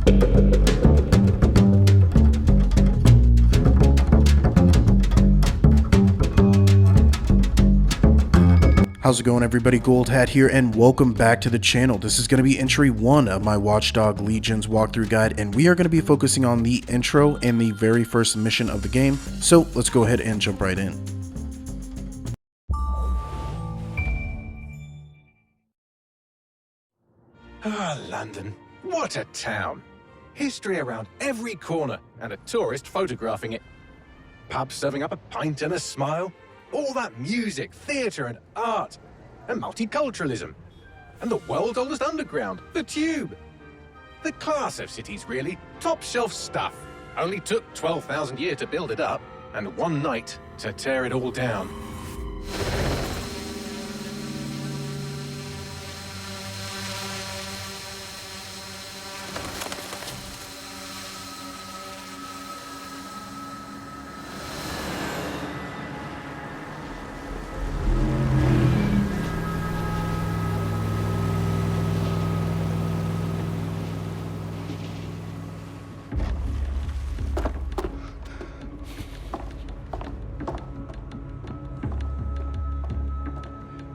How's it going, everybody? Gold Hat here, and welcome back to the channel. This is going to be entry 1 of my Watchdog Legions walkthrough guide, and we are going to be focusing on the intro and the very first mission of the game. So let's go ahead and jump right in. Ah, London. What a town. History around every corner, and a tourist photographing it. Pubs serving up a pint and a smile. All that music, theatre and art, and multiculturalism. And the world's oldest underground, the Tube. The class of cities, really. Top shelf stuff. Only took 12,000 years to build it up, and one night to tear it all down.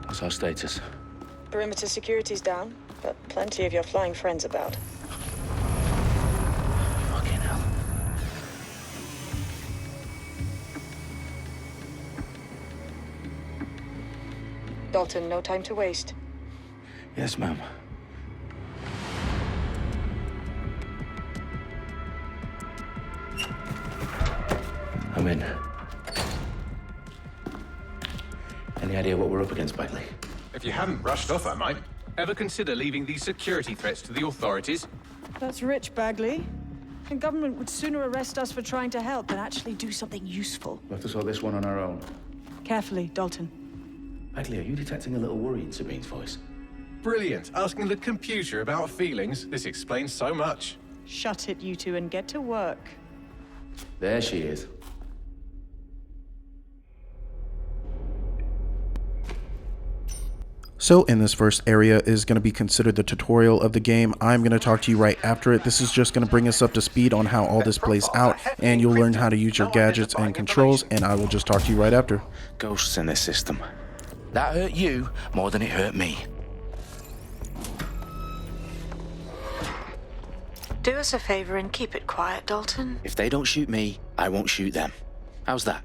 What's our status? Perimeter security's down, but plenty of your flying friends about. Fucking hell. Dalton, no time to waste. Yes, ma'am. I'm in. Any idea what we're up against, Bagley? If you hadn't rushed off, I might. Ever consider leaving these security threats to the authorities? That's rich, Bagley. The government would sooner arrest us for trying to help than actually do something useful. We'll have to sort this one on our own. Carefully, Dalton. Bagley, are you detecting a little worry in Sabine's voice? Brilliant. Asking the computer about feelings. This explains so much. Shut it, you two, and get to work. There she is. So in this first area is going to be considered the tutorial of the game. I'm going to talk to you right after it. This is just going to bring us up to speed on how all this plays out, and you'll learn how to use your gadgets and controls, and I will just talk to you right after. Ghosts in this system. That hurt you more than it hurt me. Do us a favor and keep it quiet, Dalton. If they don't shoot me, I won't shoot them. How's that?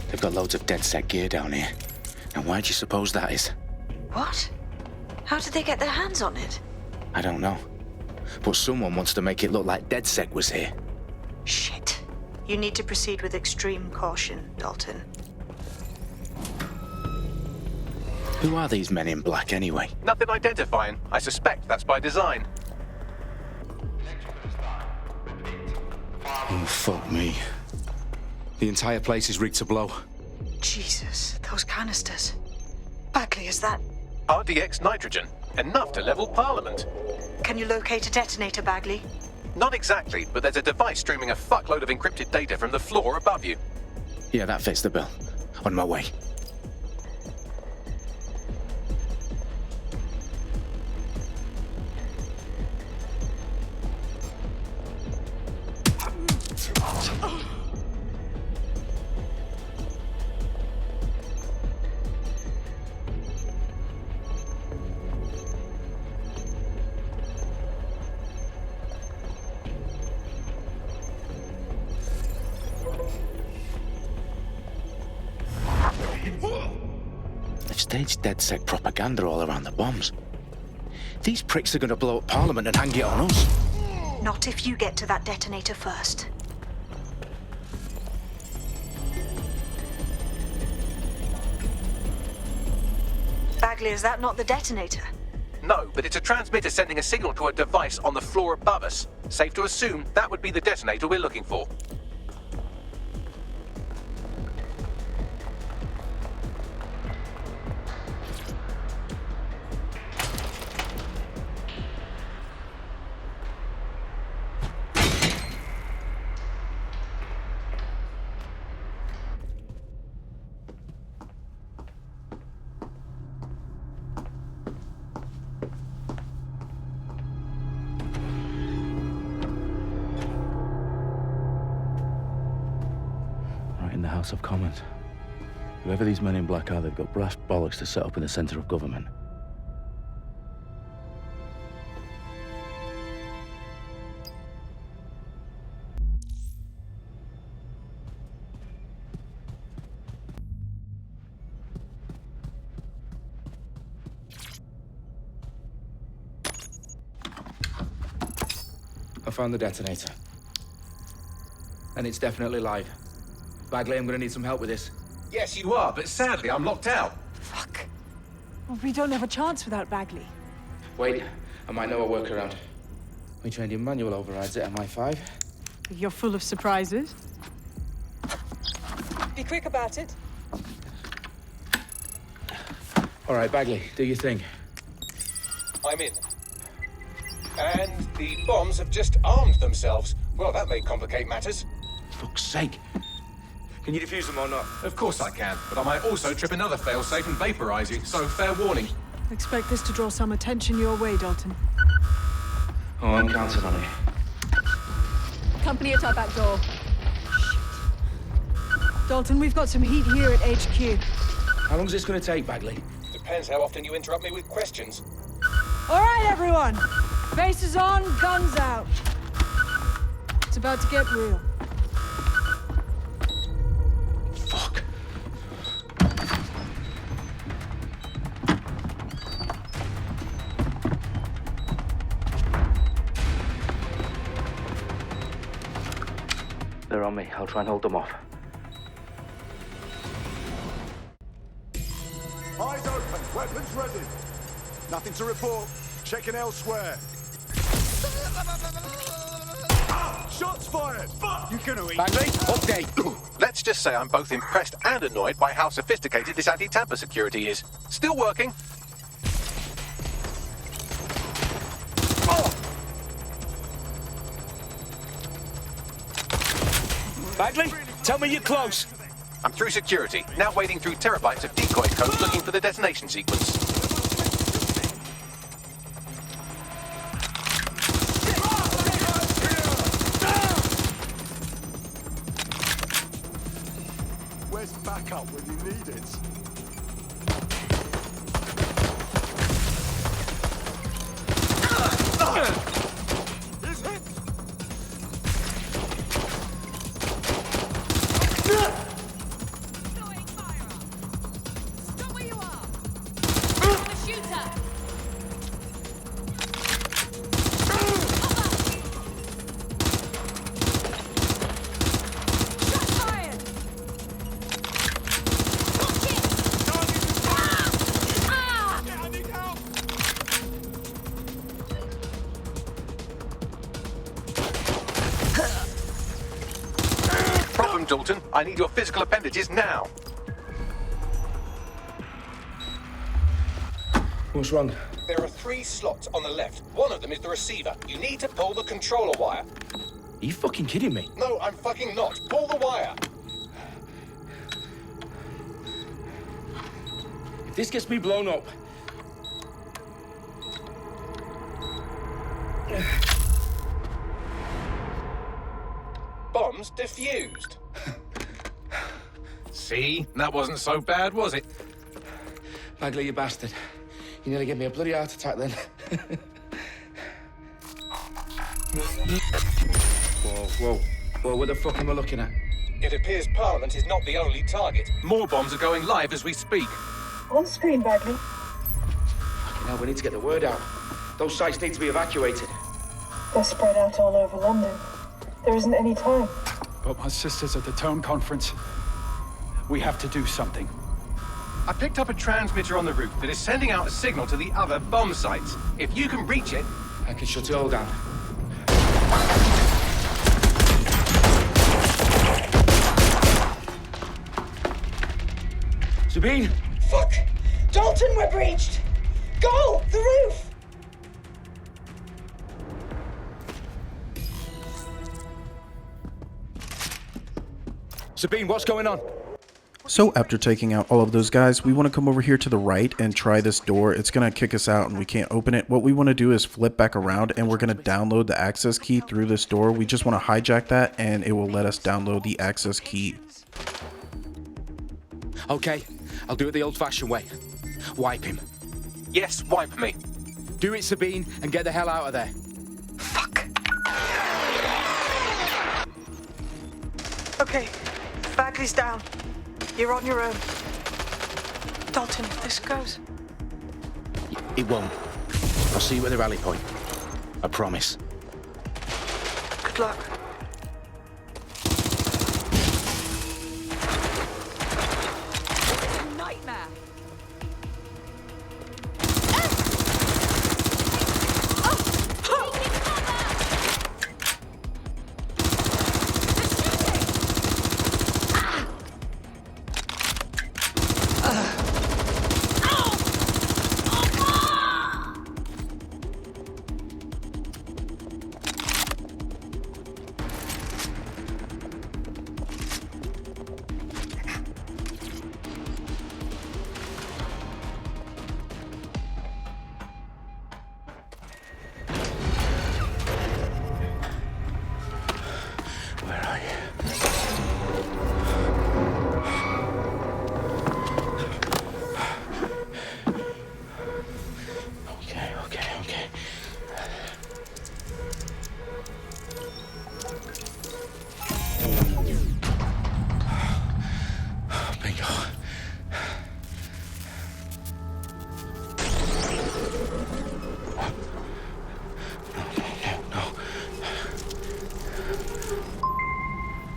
They've got loads of dead set gear down here. Now why do you suppose that is? What? How did they get their hands on it? I don't know. But someone wants to make it look like DedSec was here. Shit. You need to proceed with extreme caution, Dalton. Who are these men in black anyway? Nothing identifying. I suspect that's by design. Oh, fuck me. The entire place is rigged to blow. Jesus, those canisters. Bagley, is that... RDX nitrogen. Enough to level Parliament. Can you locate a detonator, Bagley? Not exactly, but there's a device streaming a fuckload of encrypted data from the floor above you. Yeah, that fits the bill. On my way. Staged DedSec propaganda all around the bombs. These pricks are gonna blow up Parliament and hang it on us. Not if you get to that detonator first. Bagley, is that not the detonator? No, but it's a transmitter sending a signal to a device on the floor above us. Safe to assume that would be the detonator we're looking for. In the House of Commons. Whoever these men in black are, they've got brass bollocks to set up in the centre of government. I found the detonator. And it's definitely live. Bagley, I'm gonna need some help with this. Yes, you are, but sadly I'm locked out. Fuck. Well, we don't have a chance without Bagley. Wait, I might know a workaround. We trained in manual overrides at MI5. You're full of surprises. Be quick about it. All right, Bagley, do your thing. I'm in. And the bombs have just armed themselves. Well, that may complicate matters. Fuck's sake. Can you defuse them or not? Of course I can, but I might also trip another failsafe and vaporize you, so fair warning. Expect this to draw some attention your way, Dalton. Oh, I'm counting on it. Company at our back door. Shit. Dalton, we've got some heat here at HQ. How long's this gonna take, Bagley? Depends how often you interrupt me with questions. All right, everyone. Faces on, guns out. It's about to get real. Fuck. They're on me. I'll try and hold them off. Eyes open, weapons ready. Nothing to report. Checking elsewhere. Shots fired! Fuck! You gonna eat? Bagley, update. Let's just say I'm both impressed and annoyed by how sophisticated this anti-tamper security is. Still working. Bagley, tell me you're close. I'm through security, now wading through terabytes of decoy code looking for the detonation sequence. Where's backup when you need it? He's hit! Throwing fire! Stop where you are! I'm a shooter! Shot fired! Watch it! Ah! I need help! Problem, Dalton. I need your physical appendages now. What's wrong? There are 3 slots on the left. One of them is the receiver. You need to pull the controller wire. Are you fucking kidding me? No, I'm fucking not. Pull the wire. If this gets me blown up... Bombs defused. See? That wasn't so bad, was it? Bagley, you bastard. You nearly gave me a bloody heart attack then. Whoa. What the fuck am I looking at? It appears Parliament is not the only target. More bombs are going live as we speak. On screen, Bagley. Fucking hell, we need to get the word out. Those sites need to be evacuated. They're spread out all over London. There isn't any time. But my sister's at the town conference. We have to do something. I picked up a transmitter on the roof that is sending out a signal to the other bomb sites. If you can reach it... I can shut it all down. Sabine! Fuck! Dalton, we're breached! Go! The roof! Sabine, what's going on? So after taking out all of those guys, we want to come over here to the right and try this door. It's going to kick us out and we can't open it. What we want to do is flip back around and we're going to download the access key through this door. We just want to hijack that and it will let us download the access key. Okay, I'll do it the old-fashioned way. Wipe him. Yes, wipe me. Do it, Sabine, and get the hell out of there. Fuck. Okay, Bagley's down. You're on your own. Dalton, if this goes... It won't. I'll see you at the rally point. I promise. Good luck. Nightmare.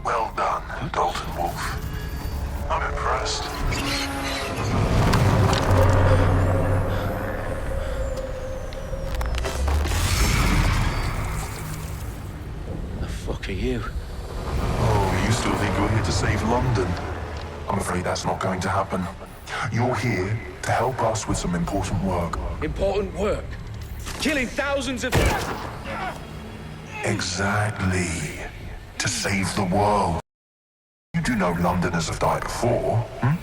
Well done, Dalton Wolf. I'm impressed. The fuck are you? Oh, you still think you're here to save London? I'm afraid that's not going to happen. You're here to help us with some important work. Important work. Killing thousands of... Exactly. To save the world. You do know Londoners have died before, hmm?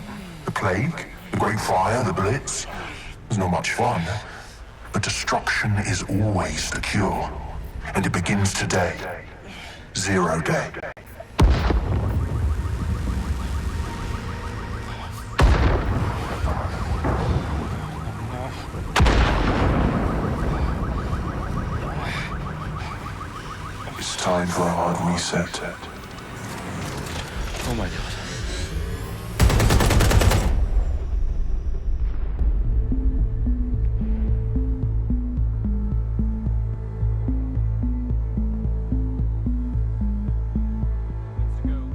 The plague, the Great Fire, the Blitz. It's not much fun. But destruction is always the cure. And it begins today. 0 day. It's time for a hard reset. Oh my god.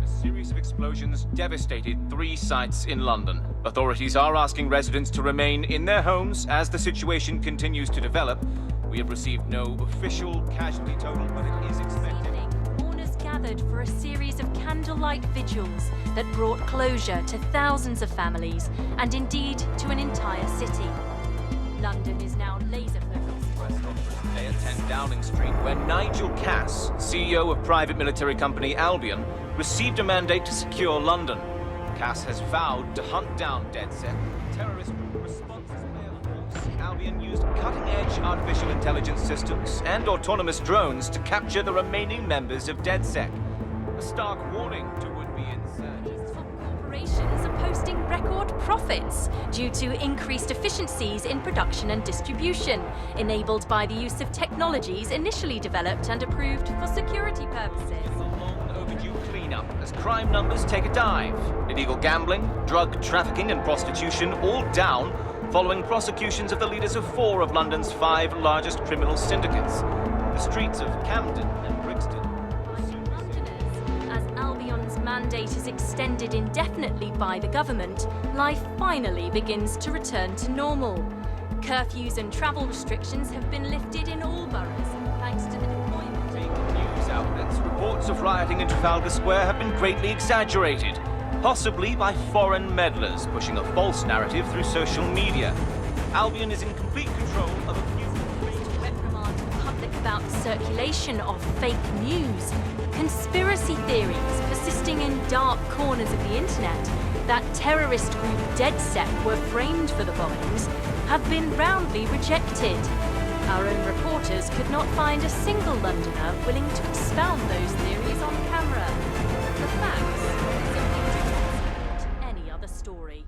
A series of explosions devastated 3 sites in London. Authorities are asking residents to remain in their homes as the situation continues to develop. We have received no official casualty total, but it is expected. Mourners gathered for a series of candlelight vigils that brought closure to thousands of families and indeed to an entire city. London is now laser-focused. Press conference today at 10 Downing Street, where Nigel Cass, CEO of private military company Albion, received a mandate to secure London. Cass has vowed to hunt down DedSec. Terrorist responses play a false. Albion used cutting-edge artificial intelligence systems and autonomous drones to capture the remaining members of DedSec. A stark warning to would-be insurgents. Top corporations are posting record profits due to increased efficiencies in production and distribution, enabled by the use of technologies initially developed and approved for security purposes. A long overdue cleanup as crime numbers take a dive. Illegal gambling, drug trafficking and prostitution all down following prosecutions of the leaders of 4 of London's 5 largest criminal syndicates. The streets of Camden and Brixton. As Albion's mandate is extended indefinitely by the government, life finally begins to return to normal. Curfews and travel restrictions have been lifted in all boroughs, thanks to the deployment of News outlets, reports of rioting in Trafalgar Square have been greatly exaggerated, possibly by foreign meddlers pushing a false narrative through social media. Albion is in complete control of a few... to reprimand the public about the circulation of fake news, conspiracy theories persisting in dark corners of the internet that terrorist group DeadSec were framed for the bombings have been roundly rejected. Our own reporters could not find a single Londoner willing to expound those theories on camera. The facts simply don't support any other story.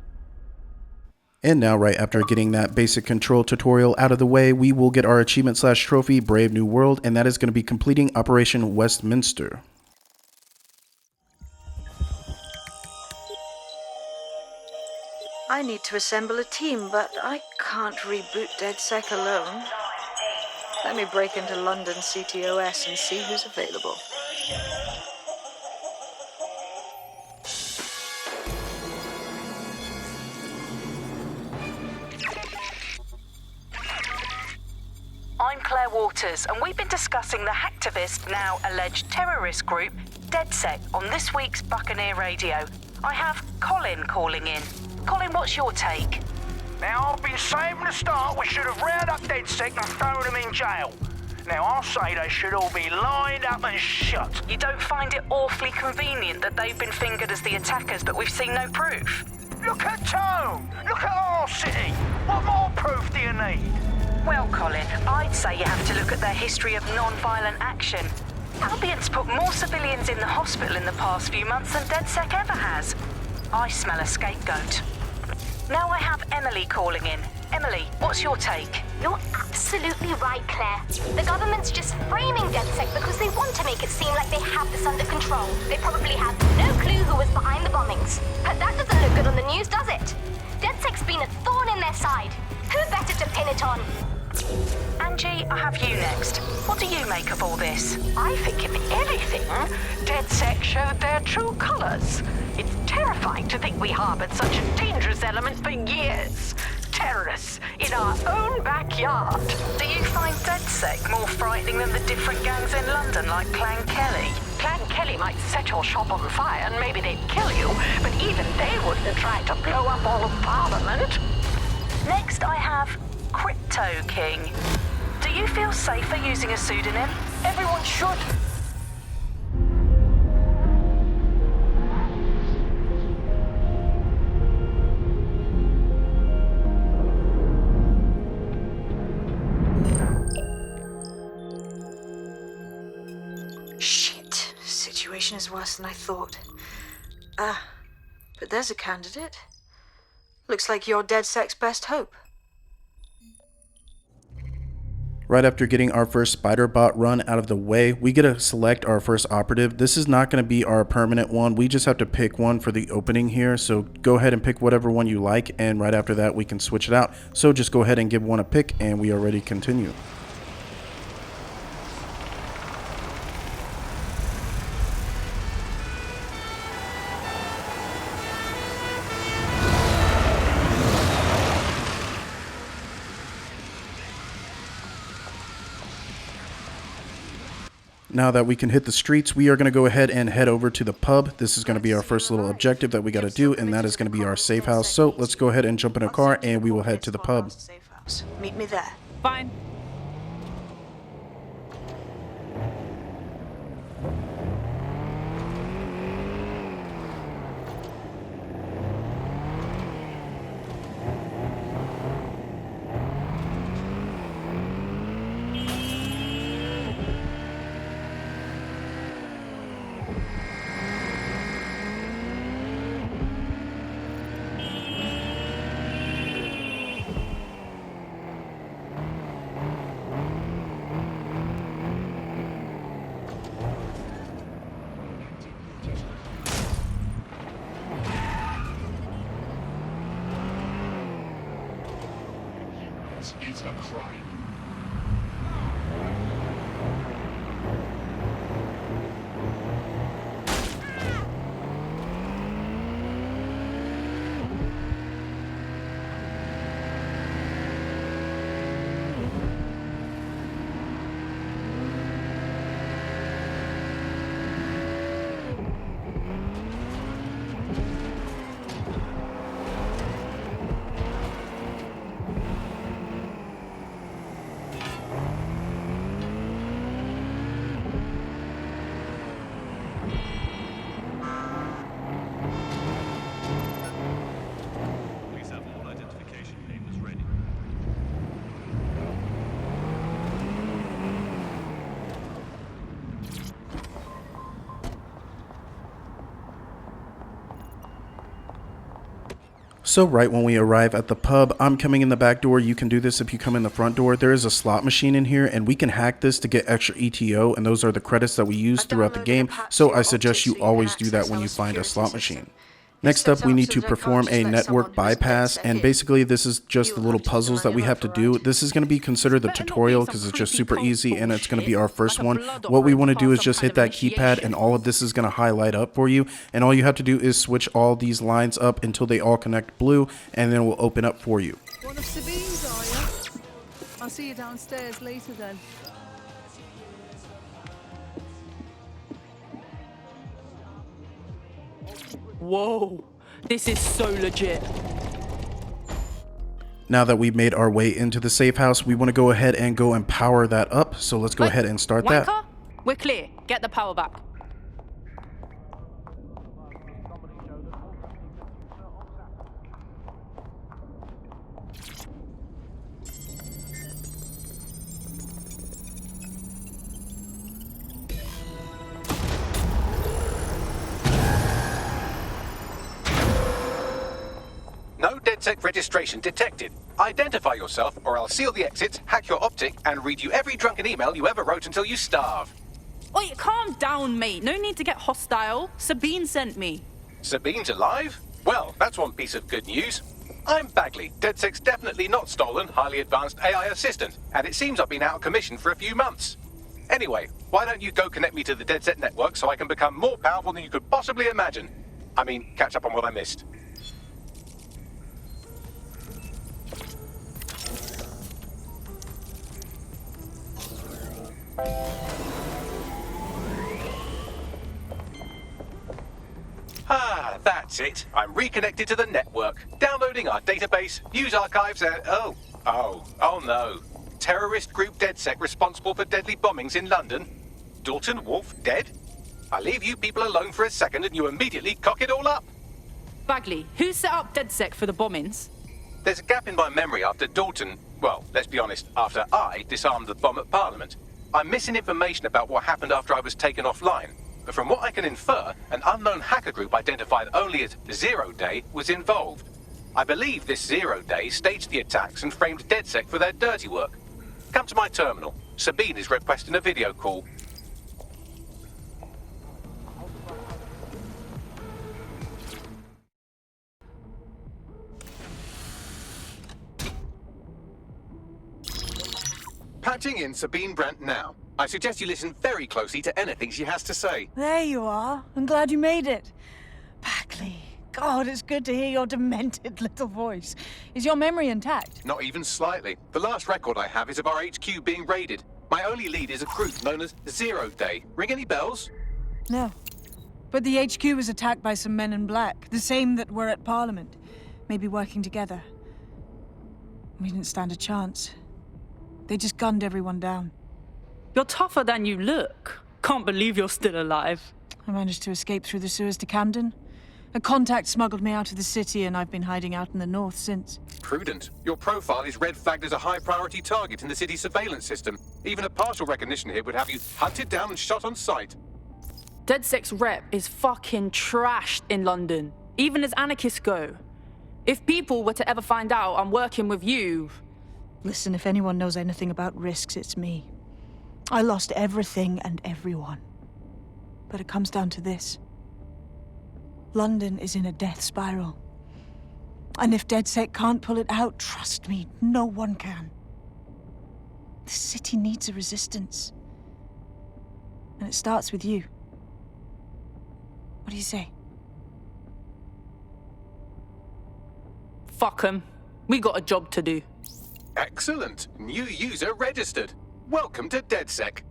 And now, right after getting that basic control tutorial out of the way, we will get our achievement/trophy, Brave New World, and that is going to be completing Operation Westminster. I need to assemble a team, but I can't reboot DeadSec alone. Let me break into London CTOS and see who's available. I'm Claire Waters, and we've been discussing the hacktivist, now alleged terrorist group, DeadSec, on this week's Buccaneer Radio. I have Colin calling in. Colin, what's your take? Now, I've been saying from the start we should have rounded up DeadSec and thrown them in jail. Now, I'll say they should all be lined up and shot. You don't find it awfully convenient that they've been fingered as the attackers, but we've seen no proof? Look at Tone! Look at our city! What more proof do you need? Well, Colin, I'd say you have to look at their history of non-violent action. Albion's put more civilians in the hospital in the past few months than DeadSec ever has. I smell a scapegoat. Now I have Emily calling in. Emily, what's your take? You're absolutely right, Claire. The government's just framing DeadSec because they want to make it seem like they have this under control. They probably have no clue who was behind the bombings. But that doesn't look good on the news, does it? DeadSec's been a thorn in their side. Who better to pin it on? Angie, I have you next. What do you make of all this? I think, if anything, DeadSec showed their true colors. It's terrifying to think we harbored such a dangerous element for years. Terrorists in our own backyard. Do you find DeadSec more frightening than the different gangs in London, like Clan Kelly? Clan Kelly might set your shop on fire and maybe they'd kill you, but even they wouldn't try to blow up all of Parliament. Next, I have Crypto King. Do you feel safer using a pseudonym? Everyone should. Shit. Situation is worse than I thought. But there's a candidate. Looks like you're DeadSec's best hope. Right after getting our first spider bot run out of the way, we get to select our first operative. This is not going to be our permanent one. We just have to pick one for the opening here. So go ahead and pick whatever one you like. And right after that, we can switch it out. So just go ahead and give one a pick and we are ready to continue. Now that we can hit the streets, we are going to go ahead and head over to the pub. This is going to be our first little objective that we got to do, and that is going to be our safe house. So let's go ahead and jump in a car, and we will head to the pub. Meet me there. Fine. This is a crime. So right when we arrive at the pub, I'm coming in the back door. You can do this if you come in the front door. There is a slot machine in here, and we can hack this to get extra ETO, and those are the credits that we use throughout the game. So I suggest you always do that when you find a slot machine. Next up, we need to perform a network bypass, and basically this is just the little puzzles that we have to do. This is going to be considered the tutorial because it's just super easy, and it's going to be our first one. What we want to do is just hit that keypad, and all of this is going to highlight up for you, and all you have to do is switch all these lines up until they all connect blue, and then it will open up for you. One of Sabine's, are you? I'll see you downstairs later then. Whoa, this is so legit. Now that we've made our way into the safe house, we want to go ahead and power that up. So let's go ahead and start that. Wanker, we're clear. Get the power back. No DedSec registration detected. Identify yourself, or I'll seal the exits, hack your optic, and read you every drunken email you ever wrote until you starve. Wait, calm down, mate. No need to get hostile. Sabine sent me. Sabine's alive? Well, that's one piece of good news. I'm Bagley, DedSec's definitely not stolen, highly advanced AI assistant, and it seems I've been out of commission for a few months. Anyway, why don't you go connect me to the DedSec network so I can become more powerful than you could possibly imagine? I mean, catch up on what I missed. Ah, that's it. I'm reconnected to the network, downloading our database, news archives, and oh no. Terrorist group DedSec responsible for deadly bombings in London. Dalton Wolf dead? I leave you people alone for a second and you immediately cock it all up. Bagley, who set up DedSec for the bombings? There's a gap in my memory after Dalton, well, let's be honest, after I disarmed the bomb at Parliament. I'm missing information about what happened after I was taken offline. But from what I can infer, an unknown hacker group identified only as Zero Day was involved. I believe this Zero Day staged the attacks and framed DedSec for their dirty work. Come to my terminal. Sabine is requesting a video call. Patching in Sabine Brandt now. I suggest you listen very closely to anything she has to say. There you are. I'm glad you made it. Bagley, God, it's good to hear your demented little voice. Is your memory intact? Not even slightly. The last record I have is of our HQ being raided. My only lead is a group known as Zero Day. Ring any bells? No. But the HQ was attacked by some men in black, the same that were at Parliament. Maybe working together. We didn't stand a chance. They just gunned everyone down. You're tougher than you look. Can't believe you're still alive. I managed to escape through the sewers to Camden. A contact smuggled me out of the city, and I've been hiding out in the north since. Prudent. Your profile is red flagged as a high-priority target in the city's surveillance system. Even a partial recognition here would have you hunted down and shot on sight. DedSec's rep is fucking trashed in London, even as anarchists go. If people were to ever find out I'm working with you... Listen, if anyone knows anything about risks, it's me. I lost everything and everyone. But it comes down to this. London is in a death spiral. And if DedSec can't pull it out, trust me, no one can. The city needs a resistance. And it starts with you. What do you say? Fuck 'em. We got a job to do. Excellent. New user registered. Welcome to DedSec.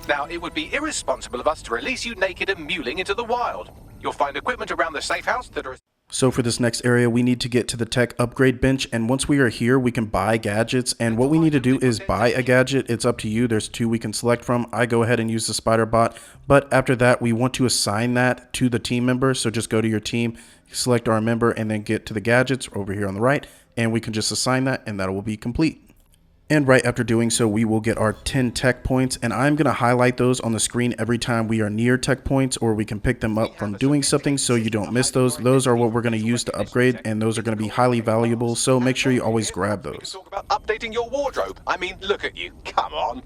Now, it would be irresponsible of us to release you naked and mewling into the wild. You'll find equipment around the safe house that are... So for this next area, we need to get to the tech upgrade bench, and once we are here, we can buy gadgets, and what we need to do is buy a gadget. It's up to you. There's 2 we can select from. I go ahead and use the spider bot, but after that, we want to assign that to the team member, so just go to your team, select our member, and then get to the gadgets over here on the right, and we can just assign that, and that will be complete. And right after doing so, we will get our 10 tech points, and I'm going to highlight those on the screen every time we are near tech points, or we can pick them up from doing something so you don't miss those. Those are what we're going to use to upgrade, and those are going to be highly valuable, so make sure you always grab those. Talk about updating your wardrobe. I mean, look at you. Come on.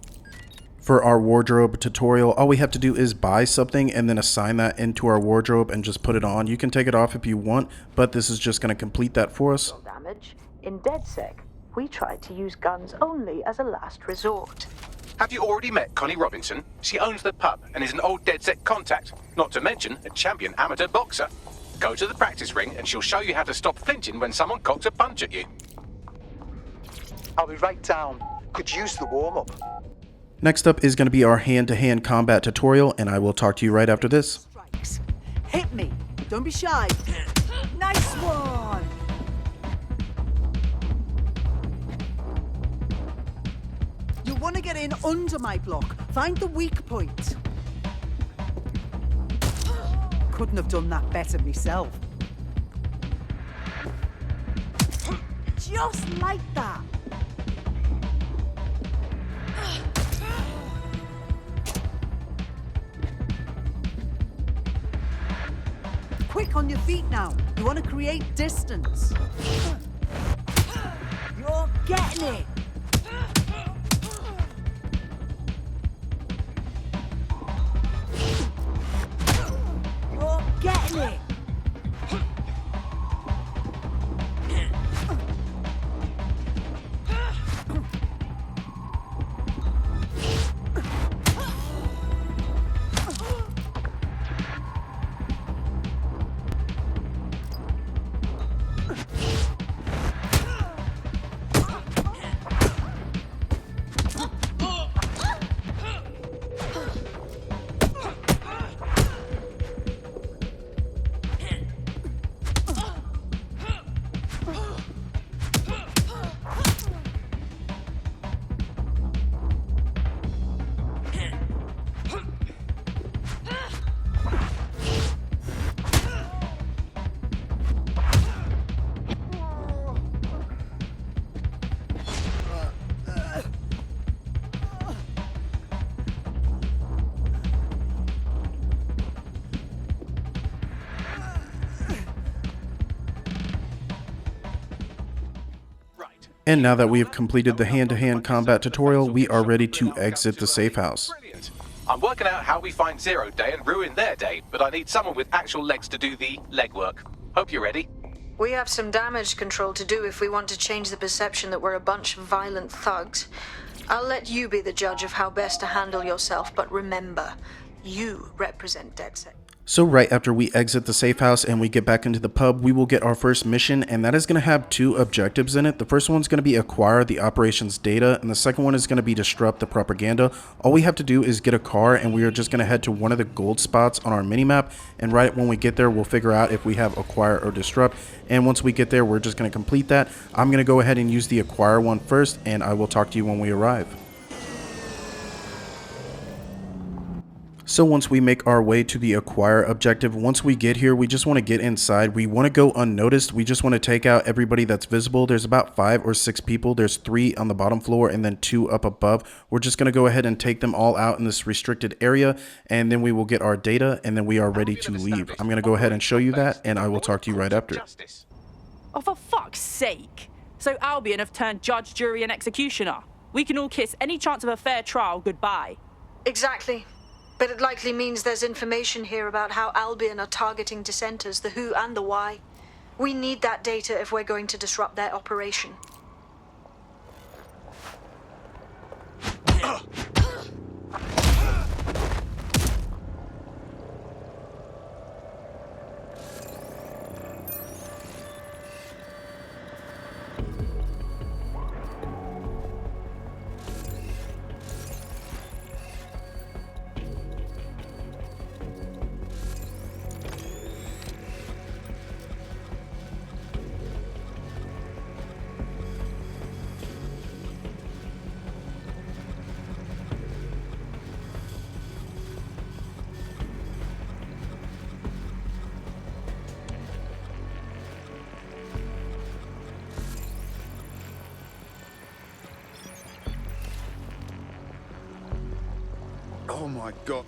For our wardrobe tutorial, all we have to do is buy something and then assign that into our wardrobe and just put it on. You can take it off if you want, but this is just going to complete that for us. Damage. In DedSec, we tried to use guns only as a last resort. Have you already met Connie Robinson? She owns the pub and is an old DedSec contact, not to mention a champion amateur boxer. Go to the practice ring and she'll show you how to stop flinching when someone cocks a punch at you. I'll be right down. Could use the warm-up. Next up is going to be our hand-to-hand combat tutorial, and I will talk to you right after this. Hit me. Don't be shy. Nice one. You want to get in under my block. Find the weak point. Couldn't have done that better myself. Just like that. Quick on your feet now. You want to create distance. You're getting it. You're getting it. And now that we have completed the hand-to-hand combat tutorial, we are ready to exit the safe house. Brilliant. I'm working out how we find Zero Day and ruin their day, but I need someone with actual legs to do the legwork. Hope you're ready. We have some damage control to do if we want to change the perception that we're a bunch of violent thugs. I'll let you be the judge of how best to handle yourself, but remember, you represent DedSec. So right after we exit the safe house and we get back into the pub, we will get our first mission, and that is going to have 2 objectives in it. The first one's going to be acquire the operations data, and the second one is going to be disrupt the propaganda. All we have to do is get a car, and we are just going to head to one of the gold spots on our minimap, and right when we get there, we'll figure out if we have acquire or disrupt, and once we get there, we're just going to complete that. I'm going to go ahead and use the acquire one first, and I will talk to you when we arrive. So once we make our way to the acquire objective, once we get here, we just want to get inside. We want to go unnoticed. We just want to take out everybody that's visible. There's about 5 or 6 people. There's 3 on the bottom floor and then 2 up above. We're just going to go ahead and take them all out in this restricted area, and then we will get our data, and then we are ready to leave. I'm going to go ahead and show you that, and I will talk to you right after. Oh, for fuck's sake. So Albion have turned judge, jury, and executioner. We can all kiss any chance of a fair trial goodbye. Exactly. But it likely means there's information here about how Albion are targeting dissenters, the who and the why. We need that data if we're going to disrupt their operation. Oh my god.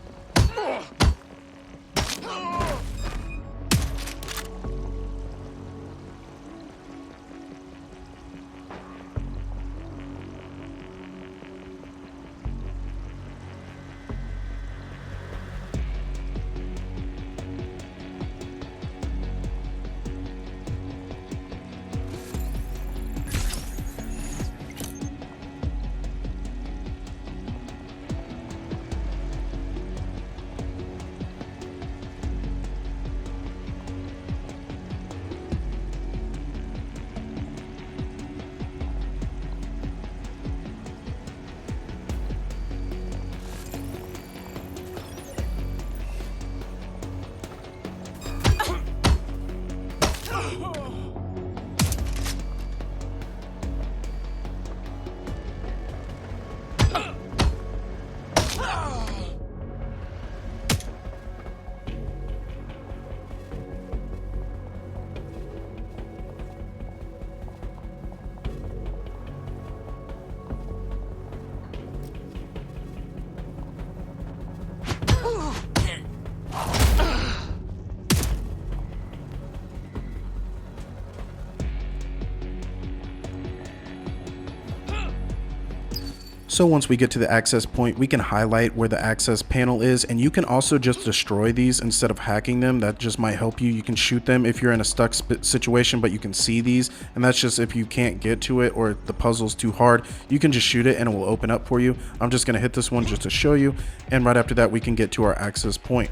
So once we get to the access point, we can highlight where the access panel is, and you can also just destroy these instead of hacking them. That just might help you. You can shoot them if you're in a stuck situation, but you can see these, and that's just if you can't get to it or the puzzle's too hard, you can just shoot it and it will open up for you. I'm just gonna hit this one just to show you, and right after that we can get to our access point.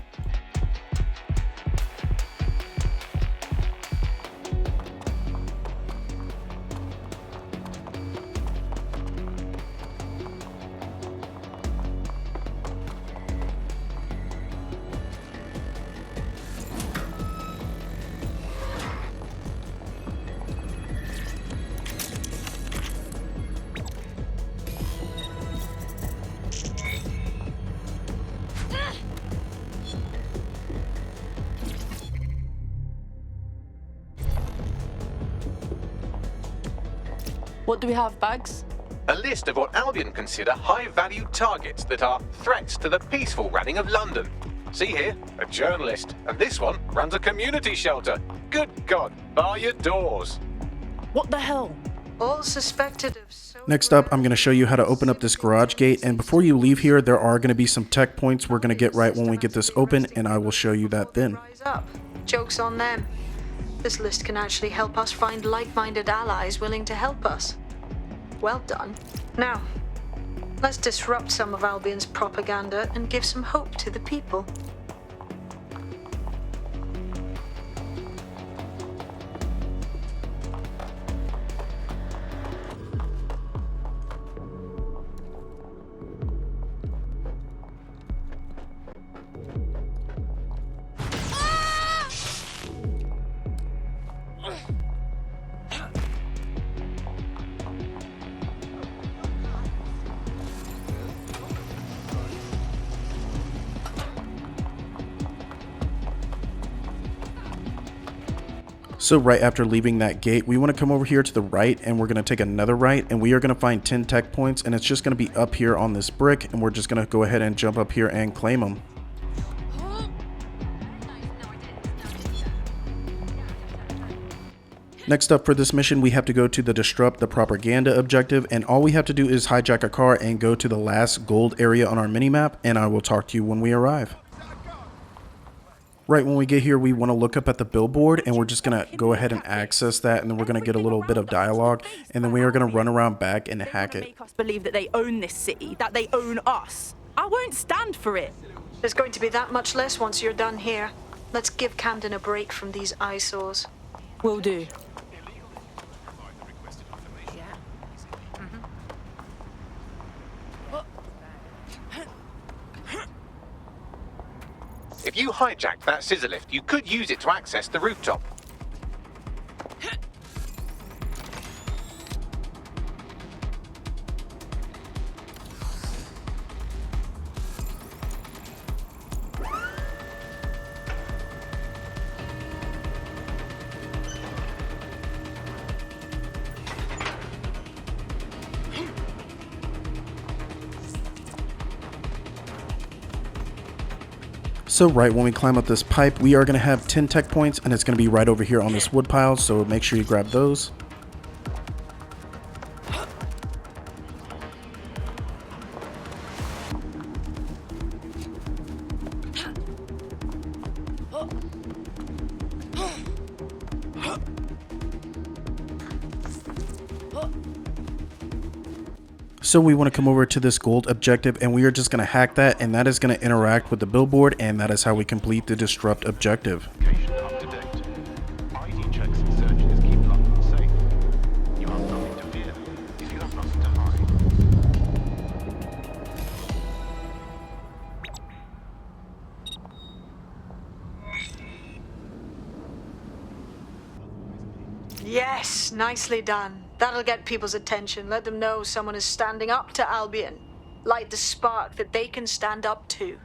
What do we have, Bags? A list of what Albion consider high-value targets that are threats to the peaceful running of London. See here, a journalist, and this one runs a community shelter. Good God, bar your doors. What the hell? All suspected of Next up, I'm going to show you how to open up this garage gate, and before you leave here, there are going to be some tech points we're going to get right when we get this open, and I will show you that then. rise up. Joke's on them. This list can actually help us find like-minded allies willing to help us. Well done. Now, let's disrupt some of Albion's propaganda and give some hope to the people. So right after leaving that gate, we want to come over here to the right, and we're going to take another right, and we are going to find 10 tech points, and it's just going to be up here on this brick, and we're just going to go ahead and jump up here and claim them. Next up for this mission, we have to go to the disrupt the propaganda objective, and all we have to do is hijack a car and go to the last gold area on our minimap, and I will talk to you when we arrive. Right when we get here, we want to look up at the billboard, and we're just going to go ahead and access that, and then we're going to get a little bit of dialogue, and then we are going to run around back and hack it. Make us believe that they own this city, that they own us. I won't stand for it. There's going to be that much less once you're done here. Let's give Camden a break from these eyesores. Will do. If you hijacked that scissor lift, you could use it to access the rooftop. So right when we climb up this pipe, we are going to have 10 tech points, and it's going to be right over here on this wood pile, so make sure you grab those. So we want to come over to this gold objective, and we are just going to hack that, and that is going to interact with the billboard, and that is how we complete the disrupt objective. Yes, nicely done. That'll get people's attention. Let them know someone is standing up to Albion. Light the spark that they can stand up to.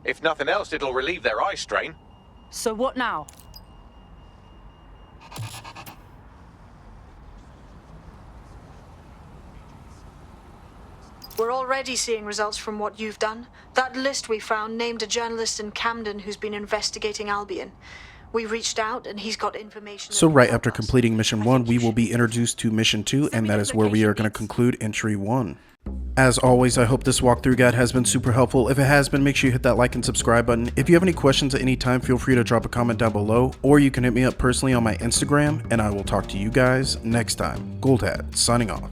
If nothing else, it'll relieve their eye strain. So what now? We're already seeing results from what you've done. That list we found named a journalist in Camden who's been investigating Albion. We reached out and he's got information. So right after completing mission 1, we will be introduced to mission 2, and that is where we are going to conclude entry 1. As always, I hope this walkthrough guide has been super helpful. If it has been, make sure you hit that like and subscribe button. If you have any questions at any time, feel free to drop a comment down below, or you can hit me up personally on my Instagram, and I will talk to you guys next time. Goldhat, signing off.